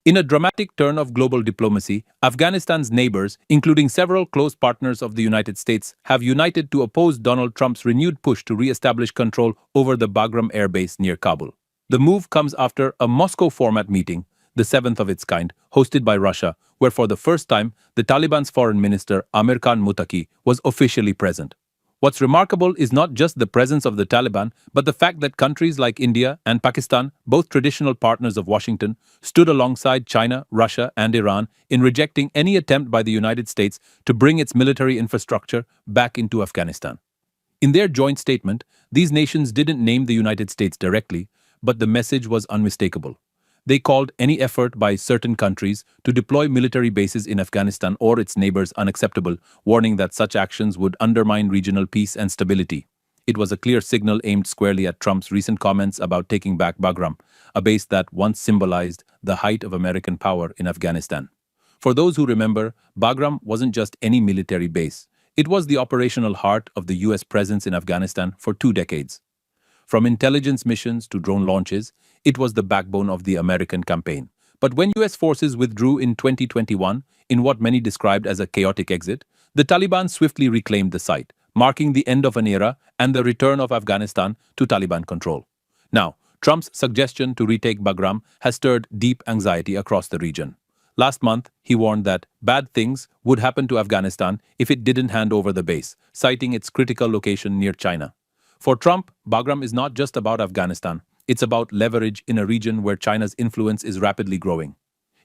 In a dramatic turn of global diplomacy, Afghanistan's neighbors, including several close partners of the United States, have united to oppose Donald Trump's renewed push to re-establish control over the Bagram Air Base near Kabul. The move comes after a Moscow format meeting, the seventh of its kind, hosted by Russia, where for the first time the Taliban's foreign minister Amir Khan Muttaqi was officially present. What's remarkable is not just the presence of the Taliban, but the fact that countries like India and Pakistan, both traditional partners of Washington, stood alongside China, Russia, and Iran in rejecting any attempt by the United States to bring its military infrastructure back into Afghanistan. In their joint statement, these nations didn't name the United States directly, but the message was unmistakable. They called any effort by certain countries to deploy military bases in Afghanistan or its neighbors unacceptable, warning that such actions would undermine regional peace and stability. It was a clear signal aimed squarely at Trump's recent comments about taking back Bagram, a base that once symbolized the height of American power in Afghanistan. For those who remember, Bagram wasn't just any military base. It was the operational heart of the US presence in Afghanistan for 2 decades. From intelligence missions to drone launches, it was the backbone of the American campaign. But when US forces withdrew in 2021, in what many described as a chaotic exit, the Taliban swiftly reclaimed the site, marking the end of an era and the return of Afghanistan to Taliban control. Now, Trump's suggestion to retake Bagram has stirred deep anxiety across the region. Last month, he warned that bad things would happen to Afghanistan if it didn't hand over the base, citing its critical location near China. For Trump, Bagram is not just about Afghanistan, it's about leverage in a region where China's influence is rapidly growing.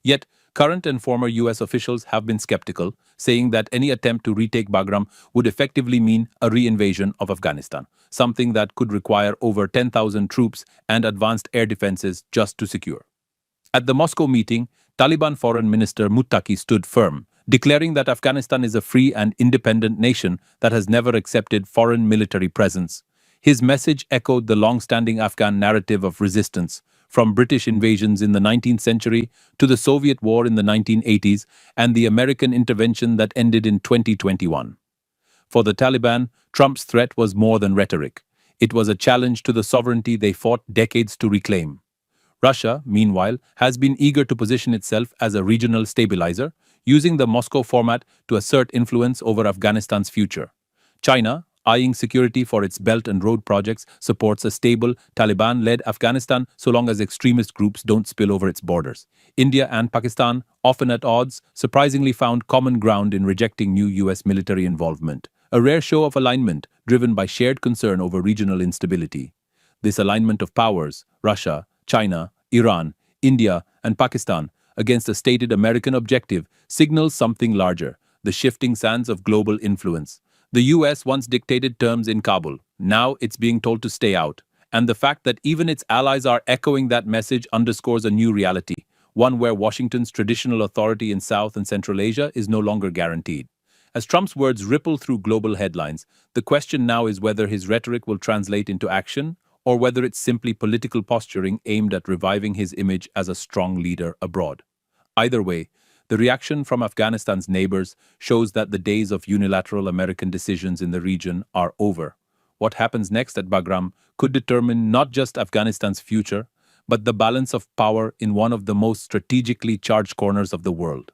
Yet, current and former US officials have been skeptical, saying that any attempt to retake Bagram would effectively mean a reinvasion of Afghanistan, something that could require over 10,000 troops and advanced air defenses just to secure. At the Moscow meeting, Taliban Foreign Minister Muttaqi stood firm, declaring that Afghanistan is a free and independent nation that has never accepted foreign military presence. His message echoed the long-standing Afghan narrative of resistance, from British invasions in the 19th century to the Soviet War in the 1980s and the American intervention that ended in 2021. For the Taliban, Trump's threat was more than rhetoric. It was a challenge to the sovereignty they fought decades to reclaim. Russia, meanwhile, has been eager to position itself as a regional stabilizer, using the Moscow format to assert influence over Afghanistan's future. China, eyeing security for its Belt and Road projects, supports a stable, Taliban-led Afghanistan so long as extremist groups don't spill over its borders. India and Pakistan, often at odds, surprisingly found common ground in rejecting new US military involvement, a rare show of alignment driven by shared concern over regional instability. This alignment of powers, Russia, China, Iran, India, and Pakistan, against a stated American objective, signals something larger, the shifting sands of global influence. The US once dictated terms in Kabul. Now it's being told to stay out. And the fact that even its allies are echoing that message underscores a new reality, one where Washington's traditional authority in South and Central Asia is no longer guaranteed. As Trump's words ripple through global headlines, the question now is whether his rhetoric will translate into action, or whether it's simply political posturing aimed at reviving his image as a strong leader abroad. Either way, the reaction from Afghanistan's neighbors shows that the days of unilateral American decisions in the region are over. What happens next at Bagram could determine not just Afghanistan's future, but the balance of power in one of the most strategically charged corners of the world.